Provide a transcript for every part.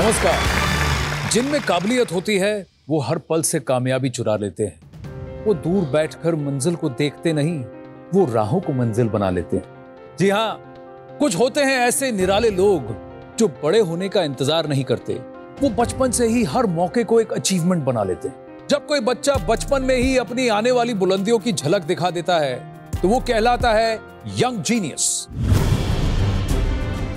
नमस्कार। जिनमें काबिलियत होती है वो हर पल से कामयाबी चुरा लेते हैं। वो दूर बैठकर मंजिल को देखते नहीं, वो राहों को मंजिल बना लेते हैं। जी हाँ, कुछ होते हैं ऐसे निराले लोग जो बड़े होने का इंतजार नहीं करते। वो बचपन से ही हर मौके को एक अचीवमेंट बना लेते हैं। जब कोई बच्चा बचपन में ही अपनी आने वाली बुलंदियों की झलक दिखा देता है तो वो कहलाता है यंग जीनियस।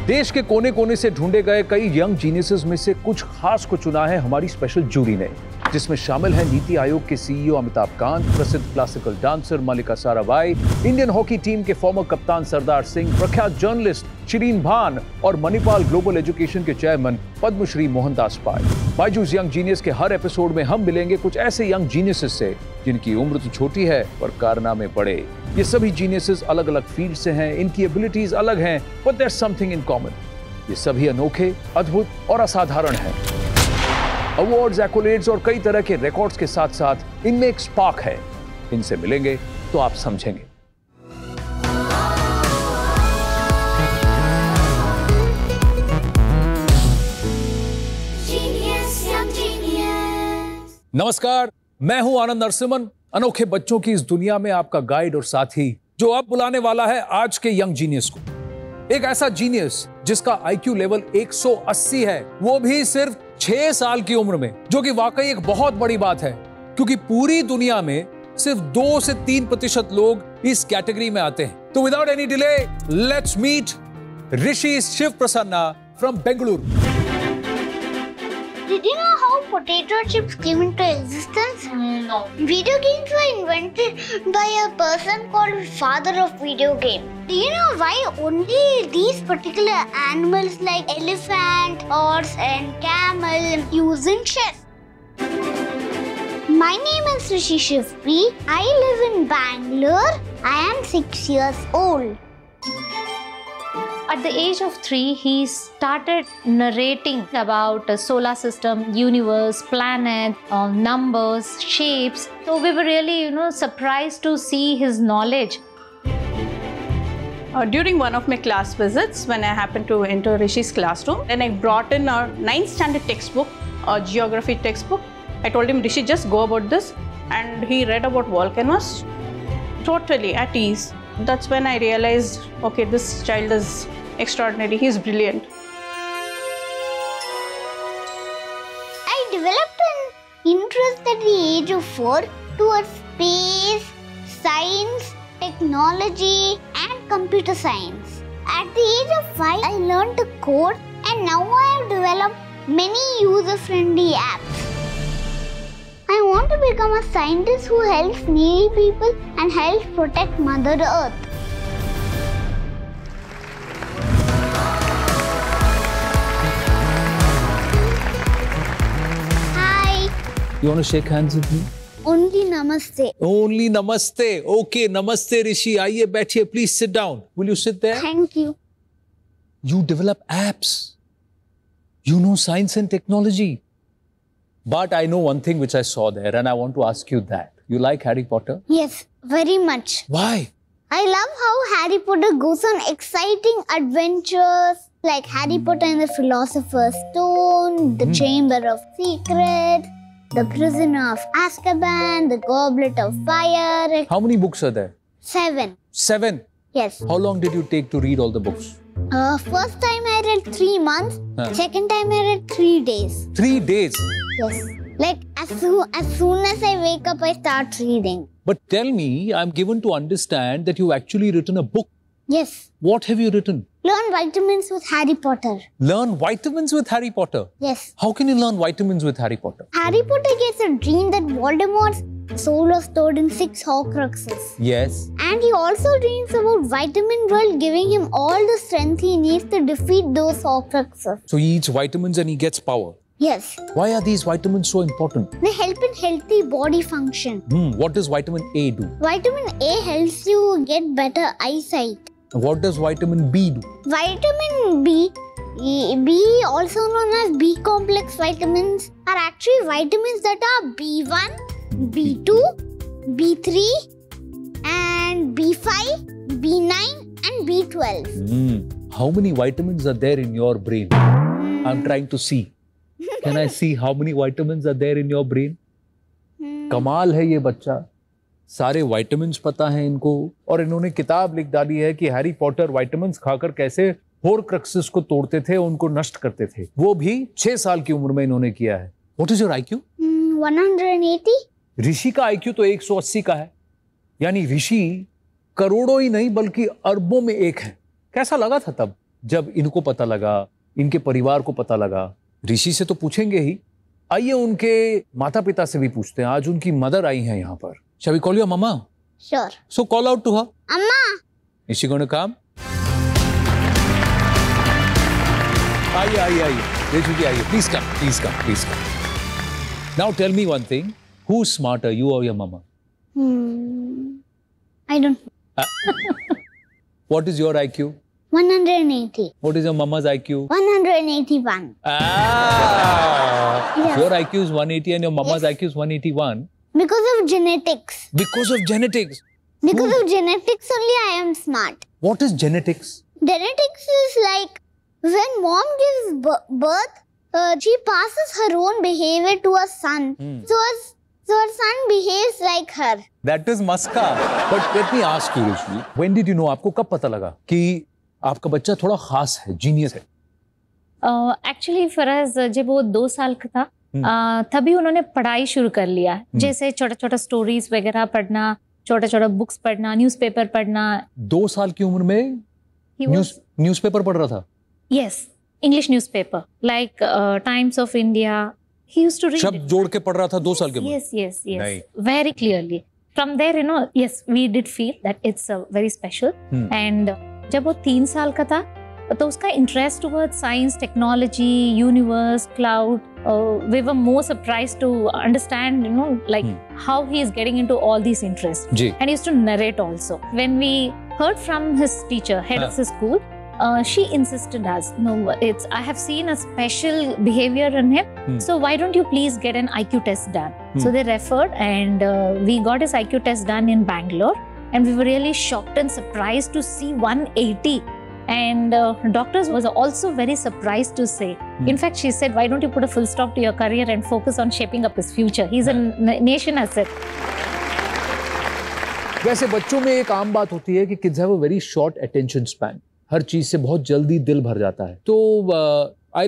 देश के कोने कोने से ढूंढे गए कई यंग जीनियसेस में से कुछ खास को चुना है हमारी स्पेशल जूरी ने, जिसमें शामिल है नीति आयोग के सीईओ अमिताभ कांत, प्रसिद्ध क्लासिकल डांसर मल्लिका साराभाई, इंडियन हॉकी टीम के फॉर्मर कप्तान सरदार सिंह, प्रख्यात जर्नलिस्ट शिरीन भान और मणिपाल ग्लोबल एजुकेशन के चेयरमैन पद्मश्री मोहनदास पाल। बायजूस यंग जीनियस के हर एपिसोड में हम मिलेंगे कुछ ऐसे यंग जीनियसेस से जिनकी उम्र तो छोटी है पर कारनामे बड़े। ये सभी जीनियसेस अलग अलग फील्ड से हैं, इनकी एबिलिटीज अलग हैं, but there is something in common. ये सभी अनोखे, अद्भुत और असाधारण हैं। अवार्ड्स, एक्कोलेड्स और कई तरह के रिकॉर्ड्स के साथ साथ इनमें एक स्पार्क है। इनसे मिलेंगे तो आप समझेंगे। नमस्कार, मैं हूं आनंद नरसिम्हन। अनोखे बच्चों की इस दुनिया में आपका गाइड और साथी, जो अब बुलाने वाला है आज के यंग जीनियस को। एक ऐसा जीनियस जिसका IQ लेवल 180 है, वो भी सिर्फ 6 साल की उम्र में, जो कि वाकई एक बहुत बड़ी बात है, क्योंकि पूरी दुनिया में सिर्फ 2 से 3% लोग इस कैटेगरी में आते हैं। तो without any delay, let's meet Rishi Shiv Prasanna from Bengaluru. Did you know how potato chips came into existence? No. Video games were invented by a person called father of video game. Do you know why only these particular animals like elephant, horse and camel use in chess? My name is Rishi Shivpi. I live in Bangalore. I am 6 years old. At the age of 3, he started narrating about the solar system, universe, planet, numbers, shapes. So we were really, surprised to see his knowledge. During one of my class visits, when I happened to enter Rishi's classroom, then I brought in a 9th standard textbook, a geography textbook. I told him, Rishi, just go about this. And he read about volcanoes, totally at ease. That's when I realized, okay, this child is extraordinary. He's brilliant. I developed an interest at the age of 4 towards space, science, technology, and computer science. At the age of 5, I learned to code, and now I have developed many user-friendly apps. I want to become a scientist who helps needy people and helps protect Mother Earth. Hi. You want to shake hands with me? Only namaste. Only namaste. Okay, namaste Rishi. आइए बैठिए. Please sit down. Will you sit there? Thank you. You develop apps. You know science and technology. But I know one thing which I saw there, and I want to ask you that. You like Harry Potter? Yes, very much. Why? I love how Harry Potter goes on exciting adventures like Harry Potter and the Philosopher's Stone, the Chamber of Secrets, the Prisoner of Azkaban, the Goblet of Fire. How many books are there? 7. 7. Yes. How long did you take to read all the books? First time I read 3 months. Second time I read 3 days. 3 days? Yes. Like as soon as I wake up, I start reading. But tell me, I'm given to understand that you've actually written a book. Yes. What have you written? Learn vitamins with Harry Potter. Learn vitamins with Harry Potter? Yes. How can you learn vitamins with Harry Potter? Harry Potter gets a dream that Voldemort's soul was stored in 6 Horcruxes. Yes. And he also dreams about Vitamin World giving him all the strength he needs to defeat those Horcruxes. So he eats vitamins and he gets power. Yes. Why are these vitamins so important? They help in healthy body function. What does vitamin A do? Vitamin A helps you get better eyesight. What does vitamin B do? Vitamin B, also known as B complex vitamins, are actually vitamins that are B1, B2, B3, and B5, B9, and B12. How many vitamins are there in your brain? I'm trying to see. Can I see how many vitamins are there in your brain? कमाल है ये बच्चा, सारे vitamins पता है इनको, और इन्होंने किताब लिख डाली है कि हैरी पॉटर विटामिन्स खाकर कैसे होर्क्रक्सेस को तोड़ते थे, उनको नष्ट करते थे, वो भी 6 साल की उम्र में इन्होंने किया है। What is your IQ? 180. ऋषि का IQ तो 180 का है, यानी ऋषि करोड़ों ही नहीं बल्कि अरबों में एक है। कैसा लगा था तब जब इनको पता लगा, इनके परिवार को पता लगा? ऋषि से तो पूछेंगे ही, आइए उनके माता पिता से भी पूछते हैं। आज उनकी मदर आई हैं यहाँ पर। Shall we call your mama? Sure. So call out to her. Amma. Is she going to come? आइए रेशु जी आइए, please come. Now tell me one thing, who's smarter, you or your mama? I don't know. What is your IQ? 180. What is your mama's IQ? 181. Yes. Your IQ is 180 and your mama's Yes. IQ is 181. Because of genetics. Because of genetics. Because of genetics only I am smart. What is genetics? Genetics is like when mom gives birth, she passes her own behavior to her son. So her son behaves like her. That is Maska. But let me ask you, Rishi, when did you know? आपको कब पता लगा कि आपका बच्चा थोड़ा खास है, जीनियस है? एक्चुअली फराज जब वो 2 साल का था तभी उन्होंने पढ़ाई शुरू कर लिया, जैसे छोटा छोटा स्टोरीज वगैरह पढ़ना, छोटा छोटा बुक्स पढ़ना, न्यूज़पेपर पढ़ना। 2 साल की उम्र में न्यूज़पेपर पढ़ रहा था? Yes, English newspaper like Times of India. He used to read. शब्द जोड़ के पढ़ रहा था 2 साल के उम्र? Yes, very clearly. From there yes we did feel that it's very special. And जब वो 3 साल का था तो उसका interest toward science, technology, universe, cloud, we were more surprised to understand like how he is getting into all these interests. And he used to narrate also. When we heard from his teacher, head of the school, she insisted us, no, I have seen a special behavior in him, so why don't you please get an IQ test done? So they referred and we got his IQ test done in Bangalore, and we were really shocked and surprised to see 180. And doctors was also very surprised to say. In fact, she said, why don't you put a full stop to your career and focus on shaping up his future? He's a nation asset. वैसे बच्चों में एक आम बात होती है कि kids have a very short attention span. हर चीज से बहुत जल्दी दिल भर जाता है। तो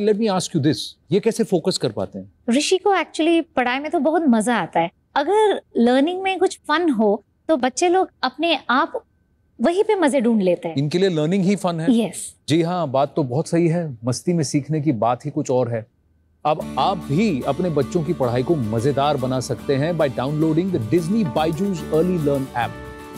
let me ask you this, ये कैसे फोकस कर पाते हैं? ऋषि को एक्चुअली पढ़ाई में तो बहुत मजा आता है। अगर लर्निंग में कुछ फन हो तो बच्चे लोग अपने आप वहीं पे मजे ढूंढ लेते हैं। इनके लिए लर्निंग ही फन है। Yes. जी हाँ, बात तो बहुत सही है। मस्ती में सीखने की बात ही कुछ और है। अब आप भी अपने बच्चों की पढ़ाई को मजेदार बना सकते हैं by downloading the Disney Byju's early learn app.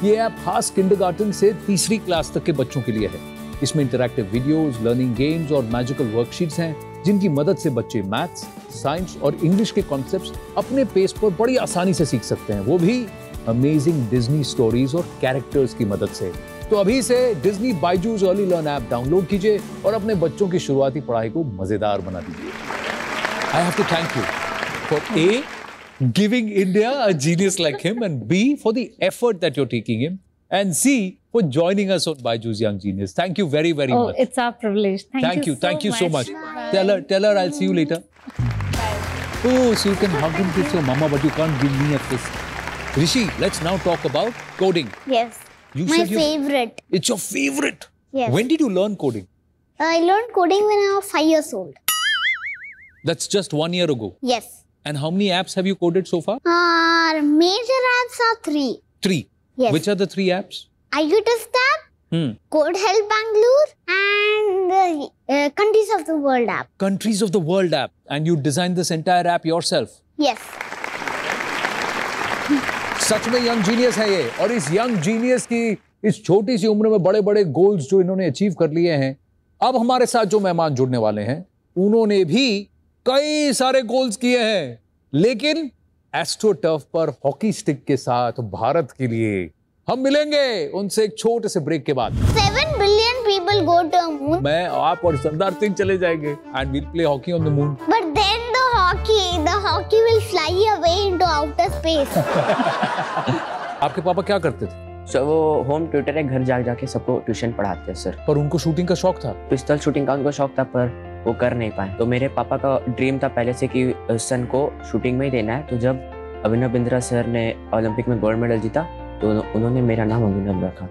ये ऐप खास किंडरगार्टन से 3री क्लास तक के बच्चों के लिए है। इसमें इंटरैक्टिव वीडियोस, लर्निंग गेम्स और मैजिकल वर्कशीट्स हैं, जिनकी मदद से बच्चे मैथ्स, साइंस और इंग्लिश के कॉन्सेप्ट्स अपने पेस पर बड़ी आसानी से सीख सकते हैं, वो भी अमेजिंग डिज्नी स्टोरीज और कैरेक्टर्स की मदद से। तो अभी से Disney Byju's early learn app download कीजिए और अपने बच्चों की शुरुआती पढ़ाई को मजेदार बना दीजिए। I have to thank you for A, giving India a genius like him, and B, for the effort that you're taking him, and C, for joining us on Byju's Young Genius. Thank you very, very much. Oh, it's our privilege. Thank you. Thank you so much. Bye. Tell her I'll see you later. Bye. Oh, so you can hug and kiss your mama, but you can't give me a kiss. Rishi, let's now talk about coding. Yes. You My said favorite. It's your favorite. Yes. When did you learn coding? I learned coding when I was 5 years old. That's just 1 year ago. Yes. And how many apps have you coded so far? Major apps are 3. 3. Yes. Which are the 3 apps? IQ Test app, Code Help Bangalore, and Countries of the World app. Countries of the World app. And you designed this entire app yourself. Yes. सच में young genius है ये, और इस young genius की इस छोटी सी उम्र में बड़े बड़े गोल्स जो इन्होंने अचीव कर लिए हैं। अब हमारे साथ जो मेहमान जुड़ने वाले हैं उन्होंने भी कई सारे गोल्स किए हैं, लेकिन एस्ट्रो टर्फ पर हॉकी स्टिक के साथ भारत के लिए। हम मिलेंगे उनसे एक छोटे से ब्रेक के बाद। 7 billion people go to the moon. मैं, आप और सरदार सिंह चले जाएंगे and we'll play hockey on the moon. But then the hockey will fly away into outer space. आपके पापा क्या करते थे? सर वो होम ट्यूटर है, घर जा जाके सबको ट्यूशन पढ़ाते हैं सर। पर उनको शूटिंग का शौक था? पिस्तौल शूटिंग का उनको शौक था, पर वो कर नहीं पाए। तो मेरे पापा का ड्रीम था पहले से कि सन को शूटिंग में ही देना है। तो जब अभिनव बिंद्रा सर ने ओलंपिक में गोल्ड मेडल जीता तो उन्होंने मेरा नाम अभिनव रखा।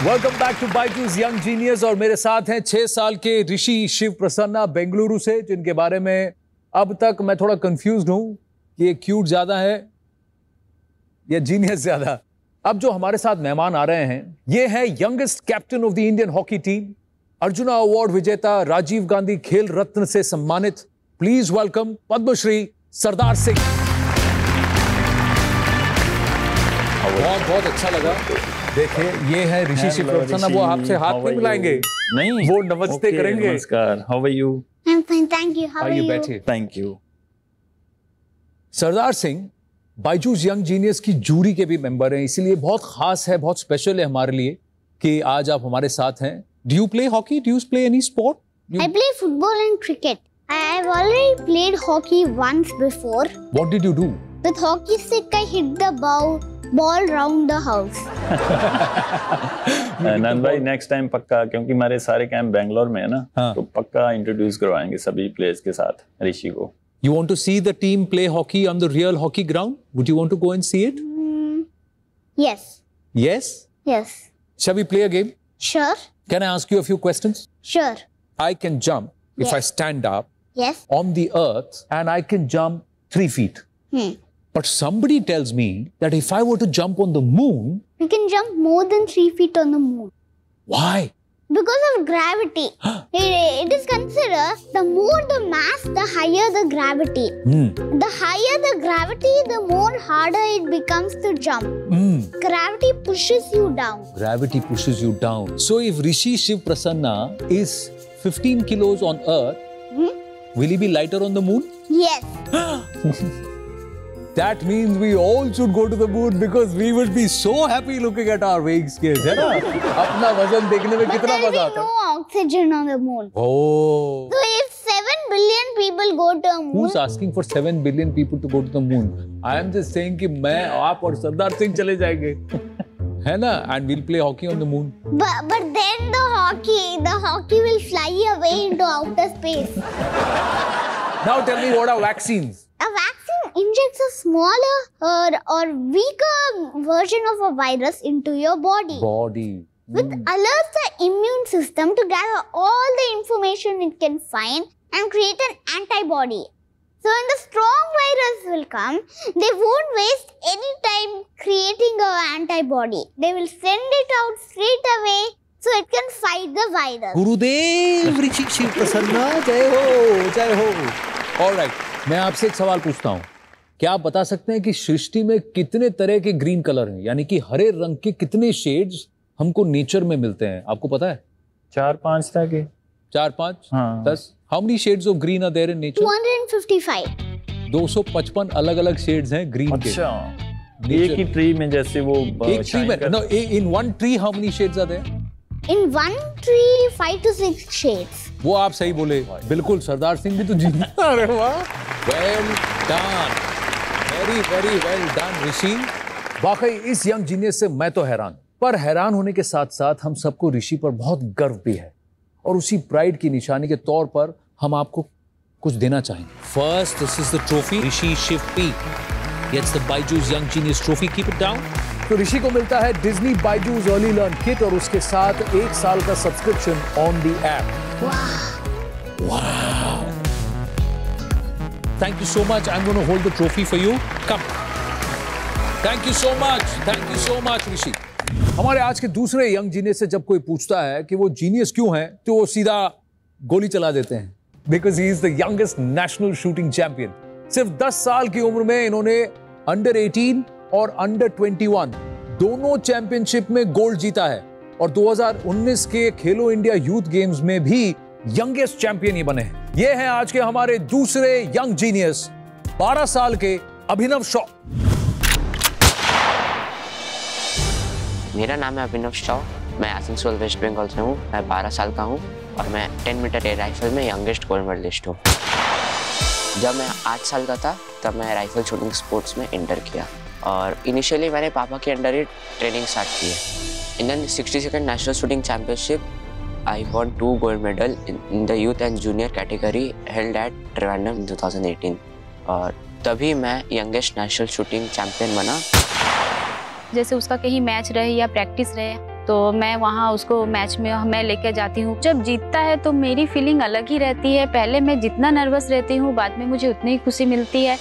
Welcome back to Byju's young genius. और मेरे साथ हैं 6 साल के ऋषि शिव प्रसन्ना बेंगलुरु से, जिनके बारे में अब तक मैं थोड़ा कंफ्यूज्ड हूं कि ये क्यूट ज्यादा है या जीनियस ज्यादा। अब जो हमारे साथ मेहमान आ रहे हैं ये है youngest captain of the Indian hockey team, arjuna award विजेता, राजीव गांधी खेल रत्न से सम्मानित। Please welcome Padmashri Sardar Singh. बहुत बहुत अच्छा लगा। देखिए ये है ऋषि शिव प्रसन्ना, वो आपसे हाथ नहीं मिलाएंगे, नहीं वो नमस्ते करेंगे। नमस्कार, how are you? I'm fine, thank you. How are you? बैठिए। Thank you. Sardar Singh Byju's young genius की जूरी के भी मेंबर हैं, इसीलिए बहुत खास है, बहुत स्पेशल है हमारे लिए कि आज आप हमारे साथ हैं। Do you play hockey? Do you play any sport? I play football and cricket. I've already played hockey once before. What did you do? With hockey stick, I hit the ball round the house. नंद भाई next time पक्का, क्योंकि हमारे सारे camp Bangalore में है ना, हाँ। तो पक्का इंट्रोड्यूस करवाएंगे सभी प्लेयर्स के साथ ऋषि को। You want to see the team play hockey on the real hockey ground? Would you want to go and see it? Yes. Yes? Yes. Shall we play a game? Sure. Can I ask you a few questions? Sure. I can jump if Yes. I stand up Yes. on the earth, and I can jump 3 feet. But somebody tells me that if I were to jump on the moon, You can jump more than 3 feet on the moon. why? Because of gravity. It is considered the more the mass, the higher the gravity. The higher the gravity, the more harder it becomes to jump. Gravity pushes you down. Gravity pushes you down. So if Rishi Shiv Prasanna is 15 kilos on earth, will he be lighter on the moon? Yes. That means we all should go to the moon because we would be so happy looking at our weighing scales, है ना? अपना वजन देखने में But कितना there will मजा be आता no है। oxygen on the moon. Oh. So if 7 billion people go to the moon, Who's asking for 7 billion people to go to the moon? I am just saying कि मैं, आप और सरदार सिंह चले जाएंगे, है ना? And we'll play hockey on the moon. but then the hockey will fly away into outer space. Now tell me, what are vaccines? A vaccine injects a smaller or weaker version of a virus into your body. Body. Which alerts the immune system to gather all the information it can find and create an antibody. So when the strong virus will come, they won't waste any time creating an antibody. They will send it out straight away so it can fight the virus. गुरुदेव ऋषि शिव प्रसन्ना, जय हो, जय हो। Alright, मैं आपसे एक सवाल पूछता हूँ। क्या आप बता सकते हैं कि सृष्टि में कितने तरह के ग्रीन कलर हैं, यानी कि हरे रंग के कितने शेड्स हमको नेचर में मिलते हैं? आपको पता है? 4-5 था के 4-5? हाँ। 10? How many shades of green are there in nature? 255. 255 अलग-अलग शेड्स हैं ग्रीन के। अच्छा, एक ही ट्री में जैसे वो एक ट्री में, no, in one tree how many shades are there? In one tree, 5 to 6 shades. वो आप सही बोले, बिल्कुल। सरदार सिंह भी तो जीत। अरे वाह, well done, very very well done Rishi. वाकई इस यंग जीनियस से मैं तो हैरान, पर हैरान होने के साथ साथ हम सबको ऋषि पर बहुत गर्व भी है, और उसी प्राइड की निशानी के तौर पर हम आपको कुछ देना चाहेंगे। First, this is the trophy Rishi Shiv P gets the Byju's Young Genius Trophy. Keep it down. तो ऋषि को मिलता है Disney Byju's early learn kit और उसके साथ 1 साल का सब्सक्रिप्शन ऑन द ऐप। वाह! Thank you so much. I'm going to hold the trophy for you. Come. Thank you so much. Thank you so much, ऋषि। हमारे आज के दूसरे यंग जीनियस से जब कोई पूछता है कि वो जीनियस क्यों है, तो वो सीधा गोली चला देते हैं। Because he is the youngest national shooting champion. सिर्फ 10 साल की उम्र में इन्होंने अंडर 18 और अंडर 21 दोनों चैंपियनशिप में गोल्ड जीता है, और 2019 के खेलो इंडिया यूथ गेम्स में भी यंगेस्ट चैंपियन ही बने हैं। ये हैं आज के हमारे दूसरे यंग जीनियस, 12 साल के अभिनव शॉ। मेरा नाम है अभिनव शॉ, मैं आसनसोल वेस्ट बंगाल से हूँ। मैं 12 साल का हूँ और मैं 10 मीटर एयर राइफल में यंगेस्ट गोल्ड मेडलिस्ट हूँ। जब मैं 8 साल का था तब मैं राइफल शूटिंग स्पोर्ट्स में एंटर किया और इनिशियली मैंने पापा के अंडर ही ट्रेनिंग स्टार्ट की है। In the 62nd national shooting championship I won 2 gold medal in the youth and junior category held at Trivandrum in 2018 और तभी मैं यंगेस्ट नेशनल शूटिंग चैम्पियन बना। जैसे उसका कहीं मैच रहे या प्रैक्टिस रहे तो मैं वहाँ उसको मैच में मैं लेकर जाती हूँ। जब जीतता है तो मेरी फीलिंग अलग ही रहती है। पहले मैं जितना नर्वस रहती हूँ बाद में मुझे उतनी ही खुशी मिलती है।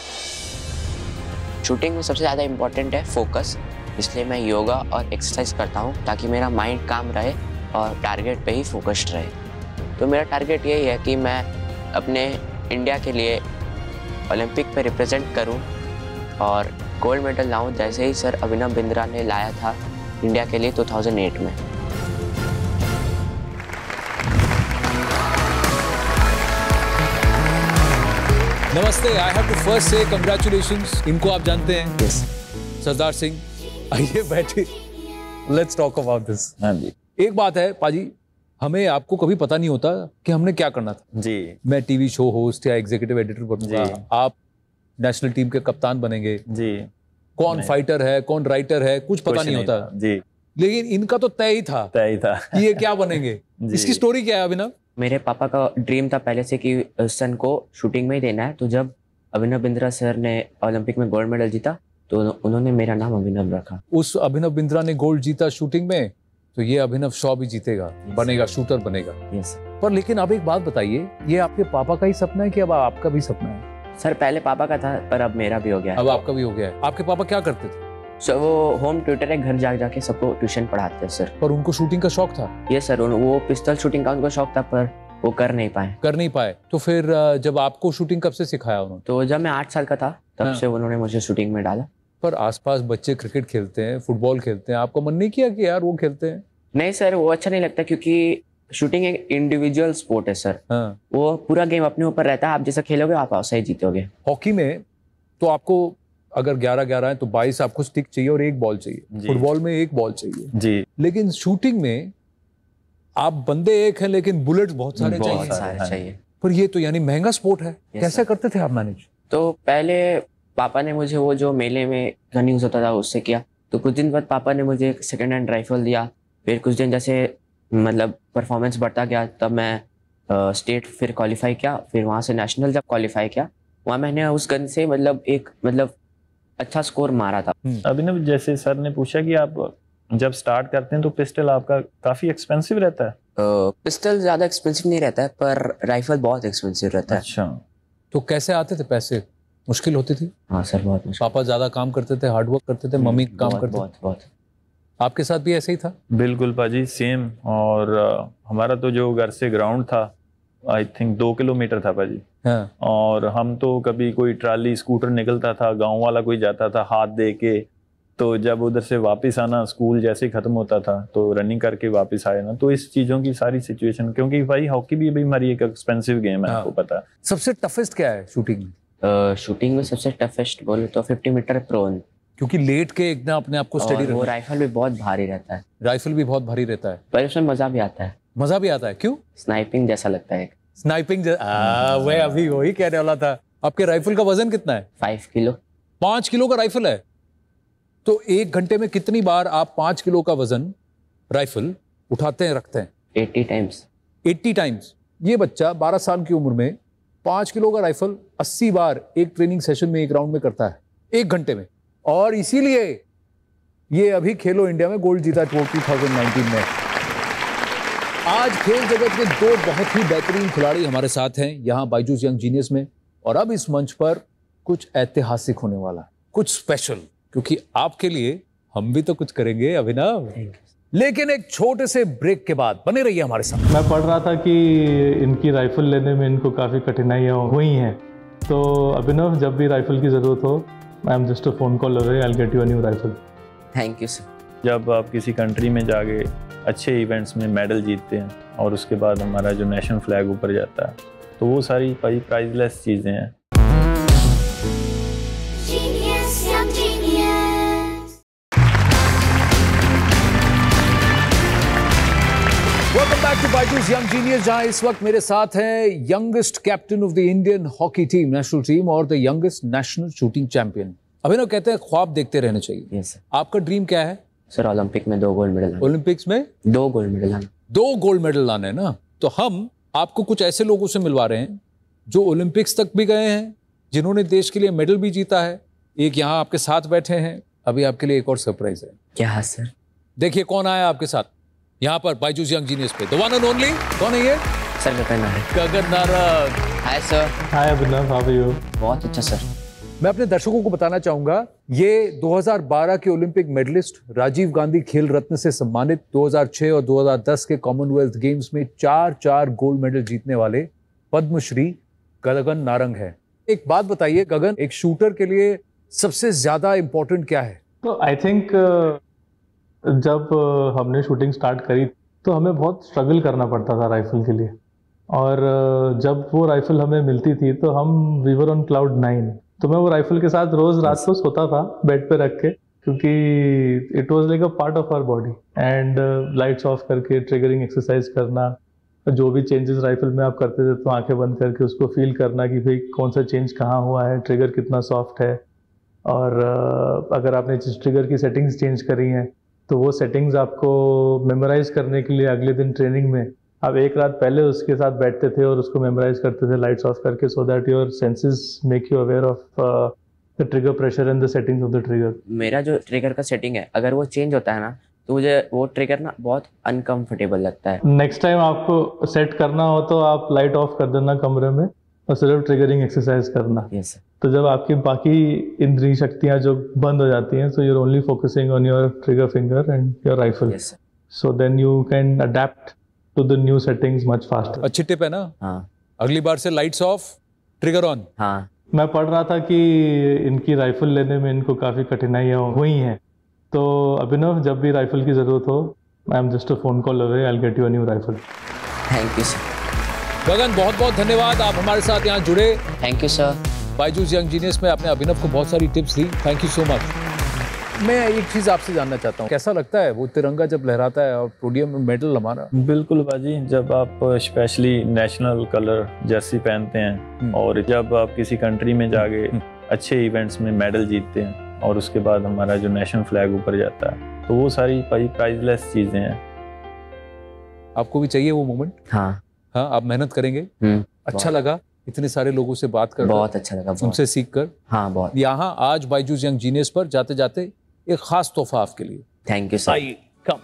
शूटिंग में सबसे ज़्यादा इम्पोर्टेंट है फोकस, इसलिए मैं योगा और एक्सरसाइज करता हूँ ताकि मेरा माइंड काम रहे और टारगेट पे ही फोकस्ड रहे। तो मेरा टारगेट यही है कि मैं अपने इंडिया के लिए ओलंपिक पे रिप्रेजेंट करूँ और गोल्ड मेडल लाऊं जैसे ही सर अभिनव बिंद्रा ने लाया था इंडिया के लिए 2008 में। नमस्ते, आई हैव टू फर्स्ट से कंग्रेचुलेशंस। इनको आप जानते हैं? यस। सरदार सिंह, आइए बैठिए, लेट्स टॉक अबाउट दिस। हाँ जी एक बात है पाजी, हमें आपको कभी पता नहीं होता कि हमने क्या करना था। जी मैं टीवी शो होस्ट या एग्जीक्यूटिव एडिटर बनूंगा, जी। आप नेशनल टीम के कप्तान बनेंगे, जी कौन नहीं। फाइटर है कौन राइटर है कुछ पता कुछ नहीं होता। था। जी लेकिन इनका तो तय ही था तय ही था कि ये क्या बनेंगे। जी। इसकी स्टोरी क्या है अभिनव? मेरे पापा का ड्रीम था पहले से कि सन को शूटिंग में ही देना है। तो जब अभिनव बिंद्रा सर ने ओलंपिक में गोल्ड मेडल जीता तो उन्होंने मेरा नाम अभिनव रखा। उस अभिनव बिंद्रा ने गोल्ड जीता शूटिंग में, तो ये अभिनव शॉ भी जीतेगा, बनेगा, शूटर बनेगा। यस पर लेकिन अब एक बात बताइए, ये आपके पापा का ही सपना है कि अब आपका भी सपना है? सर, पहले पापा का था पर अब मेरा भी हो गया है। अब आपका भी हो गया है। आपके पापा क्या करते थे? सर वो होम ट्यूटर है, घर जा जाके सबको ट्यूशन पढ़ाते हैं सर। पर उनको शूटिंग का शौक था? ये सर वो पिस्तौल शूटिंग का उनको शौक था पर वो कर नहीं पाए। तो फिर जब आपको शूटिंग कब से सिखाया उन्होंने? तो जब मैं 8 साल का था तब हाँ। से उन्होंने मुझे शूटिंग में डाला। पर आसपास बच्चे क्रिकेट खेलते हैं, फुटबॉल खेलते हैं, आपका मन नहीं किया कि यार वो खेलते हैं? नहीं सर, वो अच्छा नहीं लगता क्योंकि शूटिंग एक इंडिविजुअल स्पोर्ट है सर। हाँ। वो पूरा गेम अपने ऊपर रहता है, आप जैसा खेलोगे आप वैसा ही जीतोगे। हॉकी में तो आपको अगर 11-11 है तो 22 आपको स्टिक चाहिए और 1 बॉल चाहिए। जी। फुटबॉल में 1 बॉल चाहिए। जी लेकिन शूटिंग में आप बंदे एक हैं लेकिन बुलेट्स बहुत सारे बहुत चाहिए। सारे। हाँ। चाहिए। पर ये तो यानी महंगा स्पोर्ट है। Yes, कैसे sir। करते थे आप मैनेज? तो पहले पापा ने मुझे वो जो मेले में गन यूज होता था उससे किया। तो कुछ दिन बाद पापा ने मुझे एक सेकेंड हैंड राइफल दिया। फिर कुछ दिन जैसे मतलब परफॉर्मेंस बढ़ता गया तब मैं स्टेट फिर क्वालिफाई किया। फिर वहाँ से नेशनल जब क्वालिफाई किया वहाँ मैंने उस गन से मतलब अच्छा स्कोर मारा था। अभिनव, जैसे सर ने पूछा कि आप जब स्टार्ट करते हैं तो पिस्टल आपका काफी एक्सपेंसिव रहता है? पिस्टल ज़्यादा एक्सपेंसिव नहीं रहता है पर राइफल बहुत एक्सपेंसिव रहता है। अच्छा। तो कैसे आते थे पैसे? मुश्किल होती थी? हाँ सर, बहुत मुश्किल। पापा ज्यादा काम करते थे, हार्डवर्क करते थे, मम्मी काम बहुत, करते बहुत बहुत। आपके साथ भी ऐसे ही था? बिल्कुल पाजी, सेम। और हमारा तो जो घर से ग्राउंड था आई थिंक 2 किलोमीटर था पाजी। हाँ। और हम तो कभी कोई ट्राली स्कूटर निकलता था, गांव वाला कोई जाता था हाथ दे के, तो जब उधर से वापस आना स्कूल जैसे ही खत्म होता था तो रनिंग करके वापस आए ना। तो इस चीज़ों की सारी सिचुएशन, क्योंकि भाई हॉकी भी हमारी एक एक्सपेंसिव गेम है। हाँ। आपको पता है। सबसे टफेस्ट क्या है शूटिंग में? शूटिंग में सबसे टफेस्ट बोले तो 50 मीटर प्रोन। क्योंकि लेट के एकदम अपने आप को स्टडी और वो रखना। राइफल भी बहुत भारी रहता है राइफल भी बहुत भारी रहता है, पर उसमें मजा भी आता है। मजा भी आता है। क्यों? स्नाइपिंग जैसा लगता है। स्नाइपिंग मैं अभी वही कहने वाला था। आपके राइफल का वजन कितना है? 5 किलो। 5 किलो का राइफल है। तो 1 घंटे में कितनी बार आप 5 किलो का वजन राइफल उठाते हैं, रखते हैं? 80 टाइम्स। 80 टाइम्स। ये बच्चा 12 साल की उम्र में 5 किलो का राइफल 80 बार एक ट्रेनिंग सेशन में, एक राउंड में करता है 1 घंटे में। और इसीलिए ये अभी खेलो इंडिया में गोल्ड जीता 2019 में। आज खेल जगत के 2 बहुत ही बेहतरीन खिलाड़ी हमारे साथ हैं यहाँ बायजूस यंग जीनियस में। और अब इस मंच पर कुछ ऐतिहासिक होने वाला है, कुछ स्पेशल, क्योंकि आपके लिए हम भी तो कुछ करेंगे अभिनव। लेकिन एक छोटे से ब्रेक के बाद बने रहिए हमारे साथ। मैं पढ़ रहा था कि इनकी राइफल लेने में इनको काफ़ी कठिनाइयाँ हुई हैं। तो अभिनव, जब भी राइफल की ज़रूरत हो, I am just a phone call away, I will get you a new rifle. Thank you sir. जब आप किसी कंट्री में जाके अच्छे इवेंट्स में मेडल जीतते हैं और उसके बाद हमारा जो नेशनल फ्लैग ऊपर जाता है, तो वो सारी प्राइजलेस चीज़ें हैं। Genius, young genius. Welcome back to Byju's young genius, जहां इस वक्त मेरे साथ हैं youngest captain of the Indian hockey team, national team, और the youngest national shooting champion. Abhinav कहते हैं ख्वाब देखते रहने चाहिए। Yes sir. आपका ड्रीम क्या है? सर ओलंपिक में 2 गोल्ड मेडल। ओलंपिक्स में 2 गोल्ड मेडल लाना। 2 गोल्ड मेडल लाने ना, तो हम आपको कुछ ऐसे लोगों से मिलवा रहे हैं जो ओलंपिक्स तक भी गए हैं, जिन्होंने देश के लिए मेडल भी जीता है। एक यहाँ आपके साथ बैठे हैं। अभी आपके लिए एक और सरप्राइज है। क्या सर? देखिए कौन आया आपके साथ यहाँ पर बायजूस यंग जीनियस पे, द वन एंड ओनली। कौन है ये? Sir Gagan Narang. Gagan Narang. Hi sir. Hi Abhinav, how are you? बहुत अच्छा सर। मैं अपने दर्शकों को बताना चाहूंगा, ये 2012 के ओलंपिक मेडलिस्ट, राजीव गांधी खेल रत्न से सम्मानित, 2006 और 2010 के कॉमनवेल्थ गेम्स में 4 गोल्ड मेडल जीतने वाले पद्मश्री गगन नारंग है। एक बात बताइए गगन, एक शूटर के लिए सबसे ज्यादा इंपॉर्टेंट क्या है? तो आई थिंक जब हमने शूटिंग स्टार्ट करी तो हमें बहुत स्ट्रगल करना पड़ता था राइफल के लिए, और जब वो राइफल हमें मिलती थी तो हम वी वर ऑन क्लाउड 9। तो मैं वो राइफल के साथ रोज रात को सोता था बेड पे रख के, क्योंकि it was like a part of our body. And lights off करके ट्रिगरिंग एक्सरसाइज करना, जो भी चेंजेस राइफल में आप करते थे तो आंखें बंद करके उसको फील करना कि भाई कौन सा चेंज कहाँ हुआ है, ट्रिगर कितना सॉफ्ट है, और अगर आपने जिस ट्रिगर की सेटिंग्स चेंज करी हैं तो वो सेटिंग्स आपको मेमोराइज करने के लिए अगले दिन ट्रेनिंग में आप एक रात पहले उसके साथ बैठते थे और उसको मेमोराइज करते थे लाइट्स ऑफ करके, so that your senses make you aware of the trigger pressure and the settings of the trigger. मेरा जो ट्रिगर का सेटिंग है, अगर वो चेंज होता है ना तो मुझे वो ट्रिगर ना बहुत अनकंफर्टेबल लगता है। नेक्स्ट टाइम आपको सेट करना हो तो आप लाइट ऑफ कर देना कमरे में और सिर्फ ट्रिगरिंग एक्सरसाइज करना। Yes sir. तो जब आपकी बाकी इंद्रिय शक्तियां जो बंद हो जाती हैं, so you are only focusing on your trigger finger and your rifle. Yes sir. So then you can adapt to the new settings much faster. अच्छी टिप है ना? हाँ। अगली बार से लाइट्स ऑफ, ट्रिगर ऑन। हाँ। मैं पढ़ रहा था कि इनकी राइफल लेने में इनको काफ़ी कठिनाइयाँ हुई हैं, तो अभिनव जब भी राइफल की ज़रूरत हो, I am just a phone call away, I will get you a new rifle. Thank you sir. Gagan बहुत बहुत धन्यवाद, आप हमारे साथ यहाँ जुड़े। Thank you sir. Byju's young genius में आपने अभिनव को बहुत सारी टिप्स दी, थैंक यू सो मच। मैं एक चीज़ आपसे जानना चाहता हूँ, कैसा लगता है वो तिरंगा जब लहराता है और पोडियम में मेडल हमारा? बिल्कुल बाजी, जब आप स्पेशली नेशनल कलर जर्सी पहनते हैं और जब आप किसी कंट्री में जाके अच्छे इवेंट्स में मेडल जीतते हैं और उसके बाद हमारा जो नेशनल फ्लैग ऊपर जाता है, तो वो सारी प्राइजलेस चीज़ें हैं। आपको भी चाहिए वो मोमेंट? हाँ। हाँ, आप मेहनत करेंगे। अच्छा लगा इतने सारे लोगों से बात कर, बहुत अच्छा लगा, उनसे सीख कर। हाँ बहुत। यहाँ आज बायजूस यंग जीनियस पर जाते जाते एक खास तोहफा आपके लिए। Thank you sir. कम।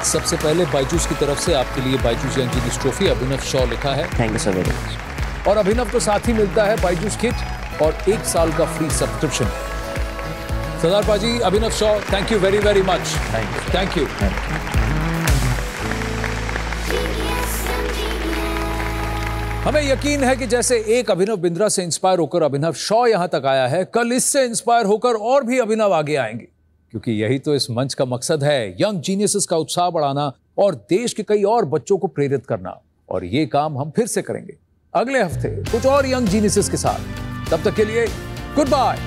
सबसे पहले बायजूस की तरफ से आपके लिए Byju's young genius trophy Abhinav Shaw लिखा है। Thank you sir very much. और अभिनव को साथ ही मिलता है बायजूस किट और 1 साल का फ्री सब्सक्रिप्शन। सरदार पाजी, Abhinav Shaw, thank you very very much. Thank you. हमें यकीन है कि जैसे एक अभिनव बिंद्रा से इंस्पायर होकर अभिनव शॉ यहां तक आया है, कल इससे इंस्पायर होकर और भी अभिनव आगे आएंगे, क्योंकि यही तो इस मंच का मकसद है, यंग जीनियसेस का उत्साह बढ़ाना और देश के कई और बच्चों को प्रेरित करना। और ये काम हम फिर से करेंगे अगले हफ्ते कुछ और यंग जीनियसेस के साथ। तब तक के लिए गुड बाय।